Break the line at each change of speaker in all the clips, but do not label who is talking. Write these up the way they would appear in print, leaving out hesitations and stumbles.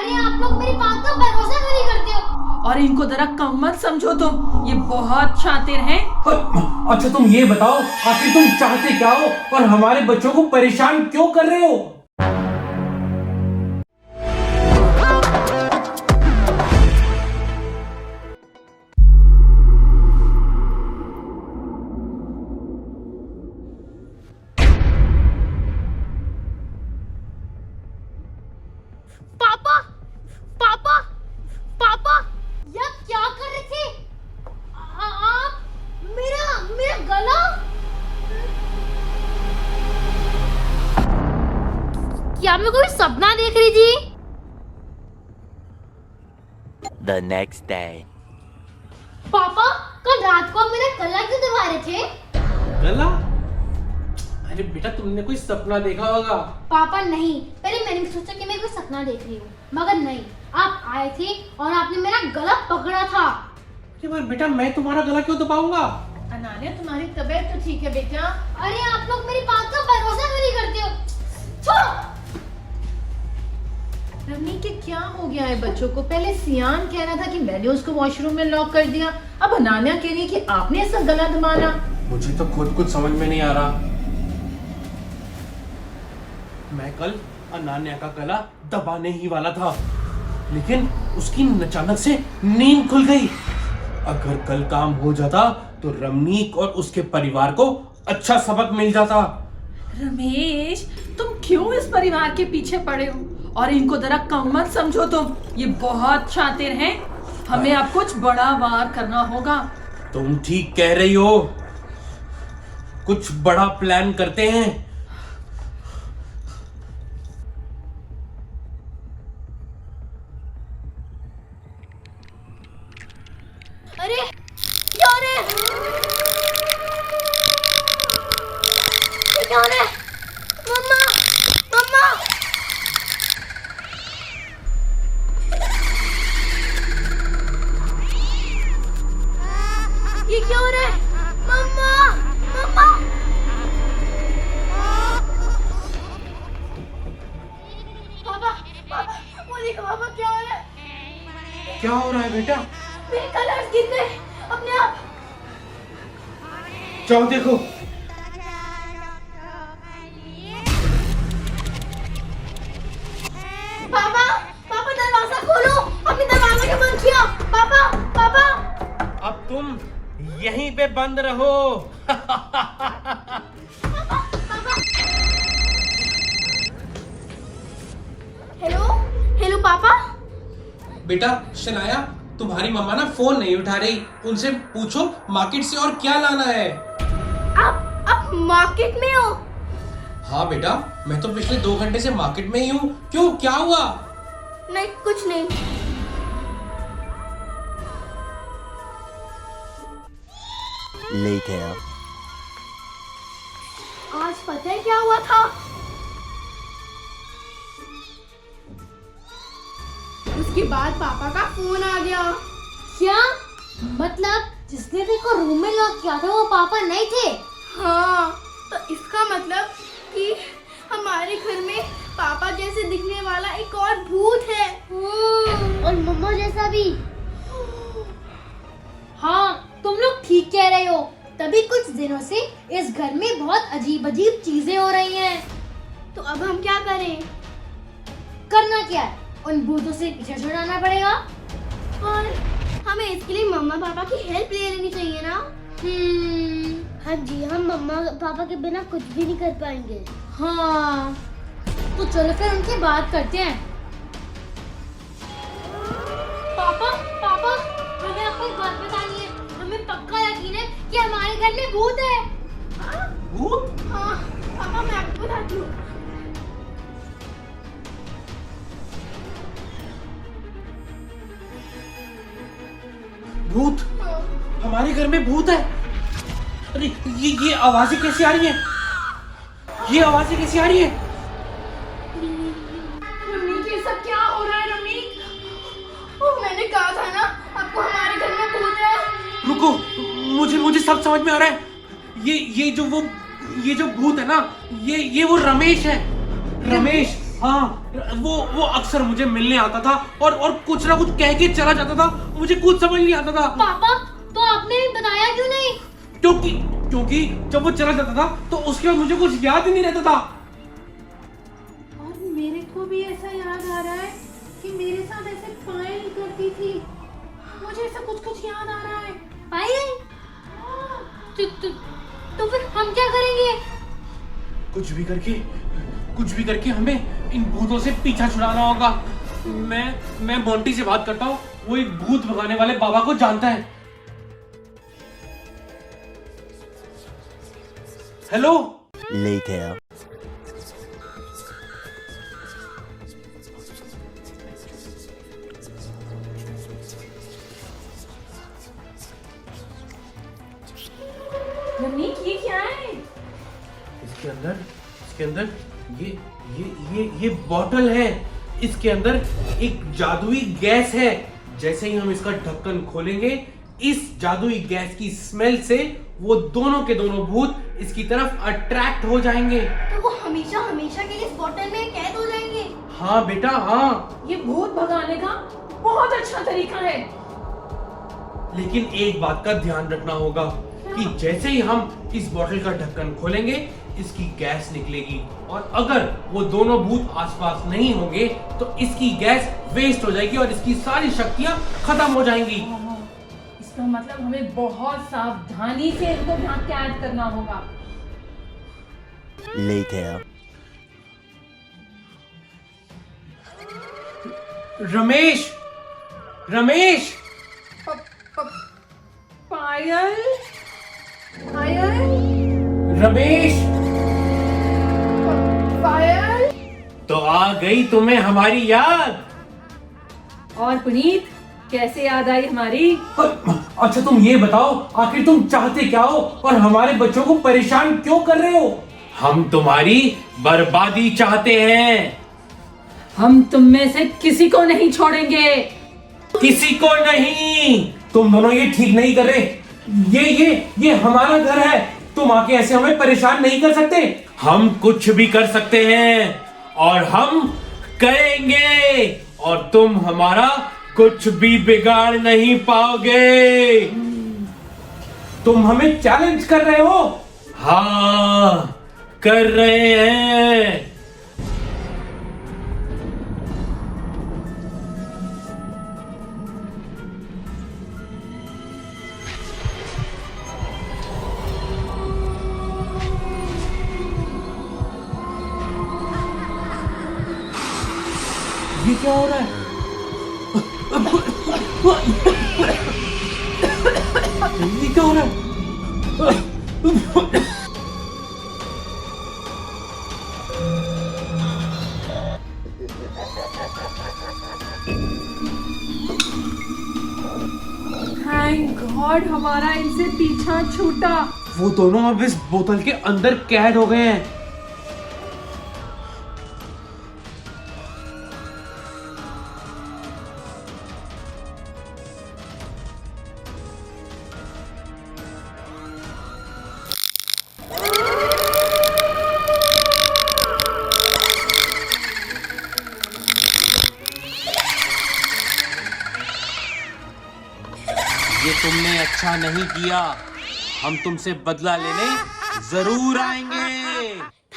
अरे आप लोग मेरी बात का भरोसा क्यों नहीं करते हो?
और इनको जरा कम मत समझो तुम, ये बहुत शातिर हैं।
अच्छा तुम ये बताओ, आखिर तुम चाहते क्या हो और हमारे बच्चों को परेशान क्यों कर रहे हो?
पापा, पापा, पापा, यह क्या कर रहे थे? आप मेरा मेरा गला? क्या मैं कोई सपना देख रही थी?
The next day.
पापा, कल रात को आप मेरा गला क्यों दबा रहे थे?
गला? अरे बेटा तुमने कोई सपना देखा होगा।
पापा नहीं, पहले मैंने सोचा कि मैं कोई सपना देख रही हूँ, मगर नहीं, आप आए थे और आपने मेरा गला पकड़ा था।
अरे पर बेटा मैं तुम्हारा गला क्यों दबाऊंगा?
अनान्या, तुम्हारी तबीयत तो ठीक है बेटा?
अरे आप लोग मेरी बात का भरोसा क्यों नहीं करते हो? छोड़ो।
रवनी के क्या हो गया है बच्चों को? पहले सियान कह रहा था कि मैंने उसको वॉशरूम में लॉक कर दिया, अब अनान्या कह रही है कि आपने ऐसा गला दबाना।
मुझे तो खुद कुछ समझ में नहीं आ रहा। मैं कल अनान्या का गला दबाने ही वाला था, लेकिन उसकी अचानक से नींद खुल गई। अगर कल काम हो जाता तो रमनीक और उसके परिवार को अच्छा सबक मिल जाता।
रमेश, तुम क्यों इस परिवार के पीछे पड़े हो? और इनको जरा कम मत समझो तुम, ये बहुत शातिर हैं। हमें अब कुछ बड़ा वार करना होगा।
तुम ठीक कह रही हो, कुछ बड़ा प्लान करते हैं।
अरे क्या हो रहा है? ये क्या हो रहा है? मम्मा, मम्मा, ये क्या हो रहा है? मम्मा, मम्मा, पापा, पापा, वो देखो पापा क्या हो रहा है?
क्या हो रहा है बेटा?
मेरे कलर्स गिर गए अपने आप।
जाओ देखो।
पापा, पापा दरवाजा खोलो, अपने दरवाजे को बंद किया। पापा, पापा,
अब तुम यहीं पे बंद रहो।
हेलो, हेलो पापा।
बेटा शनाया, तुम्हारी मम्मा ना फोन नहीं उठा रही, उनसे पूछो मार्केट से और क्या लाना है।
आप मार्केट में हो?
हाँ बेटा, मैं तो पिछले 2 घंटे से मार्केट में ही हूँ। क्यों, क्या हुआ?
नहीं, कुछ नहीं।
Later.
आज पता है क्या हुआ था? उसके बाद पापा का फोन आ गया। क्या मतलब जिसने देखो रूम में लॉक किया था वो पापा नहीं थे? हाँ, तो इसका मतलब कि हमारे घर में पापा जैसे दिखने वाला एक और भूत है। और मम्मा जैसा भी। हाँ, तुम लोग ठीक कह रहे हो। तभी कुछ दिनों से इस घर में बहुत अजीब अजीब चीजें हो रही हैं। तो अब हम क्या करें? करना क्या है? उन भूतों से पीछे छुड़ाना पड़ेगा। और हमें इसके लिए मम्मा पापा की हेल्प ले लेनी चाहिए ना? हाँ जी, हम मम्मा पापा के बिना कुछ भी नहीं कर पाएंगे। हाँ, तो चलो फिर उनसे बात करते हैं। पापा, पापा, हमें आपको एक बात बतानी है। हमें पक्का यकीन है कि हमारे घर में भूत है।
भूत?
हाँ, पापा मैं आपको बताती हूँ।
भूत? हमारे घर में भूत है? अरे ये आवाजें कैसे आ रही हैं? ये आवाजें कैसे आ रही हैं?
रवनी, ये सब क्या हो रहा है? रवनी,
मैंने कहा था ना आपको हमारे घर में भूत है।
रुको, मुझे सब समझ में आ रहा है। ये जो भूत है ना, ये वो रमेश है। रमेश हाँ, वो अक्सर मुझे मिलने आता था और कुछ ना कुछ कह के चला जाता था। मुझे कुछ समझ नहीं आता था।
पापा, तो आपने बताया क्यों नहीं?
क्योंकि जब वो चला जाता था तो उसके बाद मुझे कुछ याद ही नहीं रहता था।
और मेरे को भी ऐसा याद आ रहा है कि मेरे साथ ऐसे पायल करती थी। मुझे ऐसा कुछ याद आ रहा है।
पायल? तो फिर हम क्या करेंगे?
कुछ भी करके हमें इन भूतों से पीछा छुड़ाना होगा। मैं मोंटी से बात करता हूँ, वो एक भूत भगाने वाले बाबा को जानता है। हेलो।
Later.
रमनीक, ये क्या है?
इसके अंदर ये बॉटल है। इसके अंदर एक जादुई गैस है। जैसे ही हम इसका ढक्कन खोलेंगे, इस जादुई गैस की स्मेल से वो दोनों के दोनों भूत इसकी तरफ अट्रैक्ट हो जाएंगे।
तो वो हमेशा हमेशा के लिए इस बोतल में कैद हो जाएंगे।
हाँ बेटा, हाँ।
ये भूत भगाने का बहुत अच्छा तरीका है।
लेकिन एक बात का ध्यान रखना होगा कि जैसे ही हम इस बोतल का ढक्कन खोलेंगे, इसकी गैस निकलेगी और अगर वो दोनों भूत आसपास नहीं होंगे तो इसकी गैस वेस्ट हो जाएगी और इसकी सारी शक्तियां खत्म हो जाएंगी।
इसका मतलब हमें बहुत सावधानी से इनको यहाँ कैद करना होगा।
Later.
रमेश,
पायल, पायल,
रमेश,
पायल।
तो आ गई तुम्हें हमारी याद।
और पुनीत, कैसे याद आई हमारी?
अच्छा तुम ये बताओ, आखिर तुम चाहते क्या हो और हमारे बच्चों को परेशान क्यों कर रहे हो? हम तुम्हारी बर्बादी चाहते हैं।
हम तुम में से किसी को नहीं छोड़ेंगे।
किसी को नहीं। तुम दोनों ये ठीक नहीं कर रहे। ये हमारा घर है। तुम आके ऐसे हमें परेशान नहीं कर सकते। हम कुछ भी कर सकते हैं और हम करेंगे और तुम हमारा कुछ भी बिगाड़ नहीं पाओगे। तुम हमें चैलेंज कर रहे हो? हाँ, कर रहे हैं। ये क्या हो रहा है? ये क्या हो रहा है?
थैंक गॉड हमारा इनसे पीछा छूटा।
वो दोनों अब इस बोतल के अंदर कैद हो गए हैं। ये तुमने अच्छा नहीं किया। हम तुमसे बदला लेने जरूर आएंगे।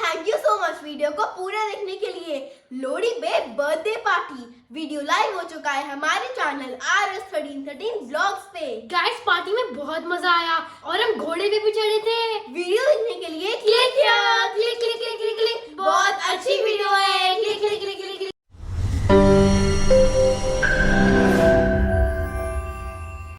Thank you so much video को पूरा देखने के लिए। लोहड़ी पे बर्थडे पार्टी वीडियो लाइव हो चुका है हमारे चैनल RS1313 ब्लॉग्स पे।
गाइस, पार्टी में बहुत मजा आया और हम घोड़े पे भी चढ़े थे।
वीडियो देखने